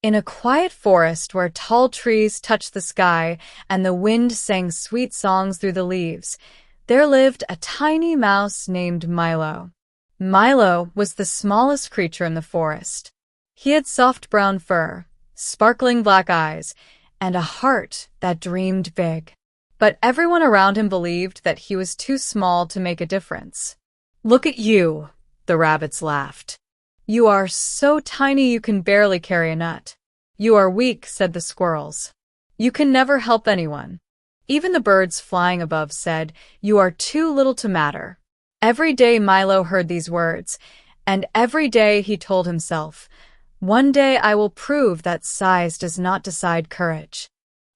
In a quiet forest where tall trees touched the sky and the wind sang sweet songs through the leaves, there lived a tiny mouse named Milo. Milo was the smallest creature in the forest. He had soft brown fur, sparkling black eyes, and a heart that dreamed big. But everyone around him believed that he was too small to make a difference. "Look at you," the rabbits laughed. "You are so tiny you can barely carry a nut." "You are weak," said the squirrels. "You can never help anyone." Even the birds flying above said, "You are too little to matter." Every day Milo heard these words, and every day he told himself, "One day I will prove that size does not decide courage."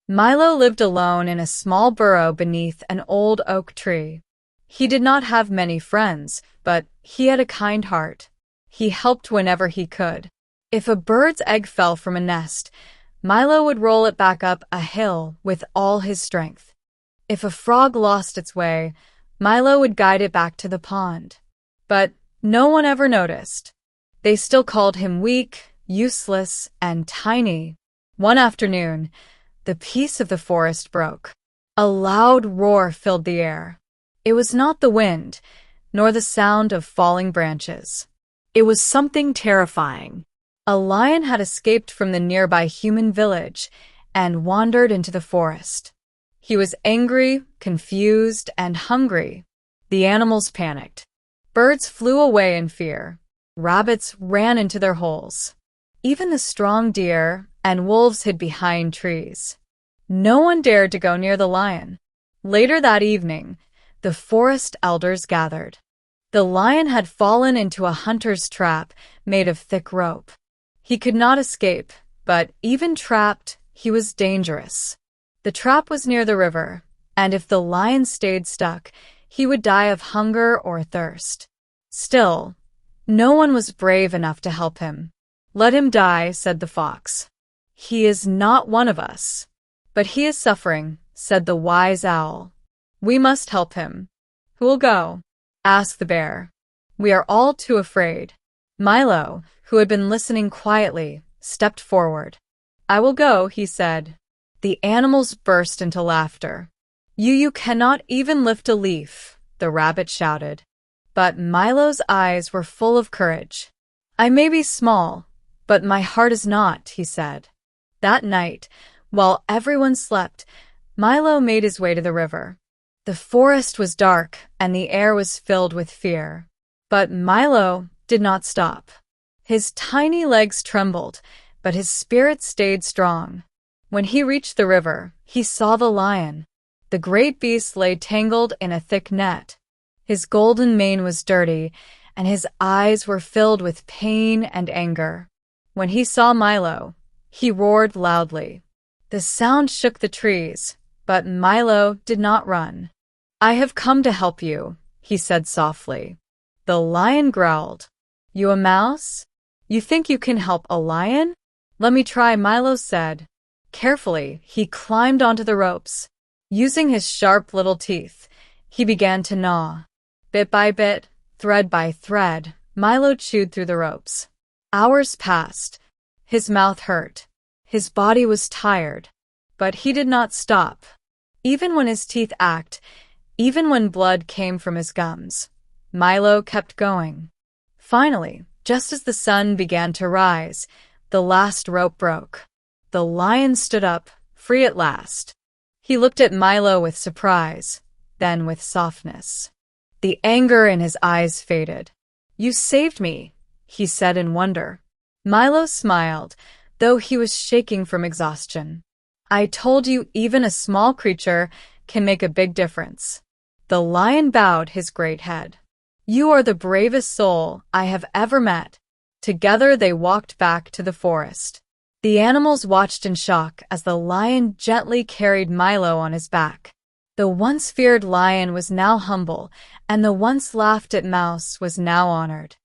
Milo lived alone in a small burrow beneath an old oak tree. He did not have many friends, but he had a kind heart. He helped whenever he could. If a bird's egg fell from a nest, Milo would roll it back up a hill with all his strength. If a frog lost its way, Milo would guide it back to the pond. But no one ever noticed. They still called him weak, useless, and tiny. One afternoon, the peace of the forest broke. A loud roar filled the air. It was not the wind, nor the sound of falling branches. It was something terrifying. A lion had escaped from the nearby human village and wandered into the forest. He was angry, confused, and hungry. The animals panicked. Birds flew away in fear. Rabbits ran into their holes. Even the strong deer and wolves hid behind trees. No one dared to go near the lion. Later that evening, the forest elders gathered. The lion had fallen into a hunter's trap made of thick rope. He could not escape, but even trapped, he was dangerous. The trap was near the river, and if the lion stayed stuck, he would die of hunger or thirst. Still, no one was brave enough to help him. "Let him die," said the fox. "He is not one of us." "But he is suffering," said the wise owl. "We must help him." "Who'll go?" asked the bear. "We are all too afraid." Milo, who had been listening quietly, stepped forward. "I will go," he said. The animals burst into laughter. You cannot even lift a leaf," the rabbit shouted. But Milo's eyes were full of courage. "I may be small, but my heart is not," he said. That night, while everyone slept, Milo made his way to the river. The forest was dark and the air was filled with fear. But Milo did not stop. His tiny legs trembled, but his spirit stayed strong. When he reached the river, he saw the lion. The great beast lay tangled in a thick net. His golden mane was dirty, and his eyes were filled with pain and anger. When he saw Milo, he roared loudly. The sound shook the trees, but Milo did not run. "I have come to help you," he said softly. The lion growled. "You a mouse? You think you can help a lion? Let me try," Milo said. Carefully, he climbed onto the ropes. Using his sharp little teeth, he began to gnaw. Bit by bit, thread by thread, Milo chewed through the ropes. Hours passed. His mouth hurt. His body was tired. But he did not stop. Even when his teeth ached, even when blood came from his gums, Milo kept going. Finally, just as the sun began to rise, the last rope broke. The lion stood up, free at last. He looked at Milo with surprise, then with softness. The anger in his eyes faded. "You saved me," he said in wonder. Milo smiled, though he was shaking from exhaustion. "I told you even a small creature can make a big difference." The lion bowed his great head. "You are the bravest soul I have ever met." Together they walked back to the forest. The animals watched in shock as the lion gently carried Milo on his back. The once feared lion was now humble, and the once laughed at mouse was now honored.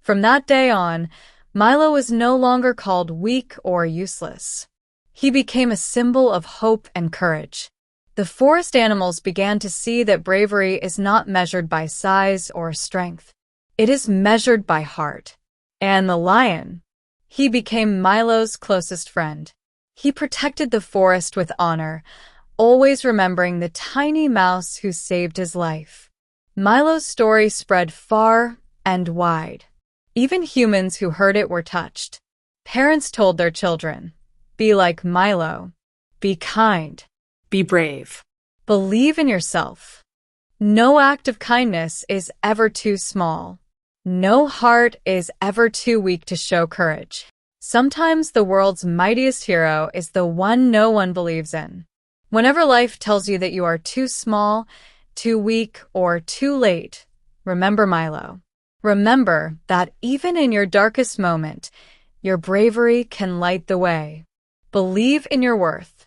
From that day on, Milo was no longer called weak or useless. He became a symbol of hope and courage. The forest animals began to see that bravery is not measured by size or strength. It is measured by heart. And the lion, He became Milo's closest friend. He protected the forest with honor, always remembering the tiny mouse who saved his life. Milo's story spread far and wide. Even humans who heard it were touched. Parents told their children, "Be like Milo. Be kind. Be brave. Believe in yourself. No act of kindness is ever too small. No heart is ever too weak to show courage." Sometimes the world's mightiest hero is the one no one believes in. Whenever life tells you that you are too small, too weak, or too late, remember Milo. Remember that even in your darkest moment, your bravery can light the way. Believe in your worth.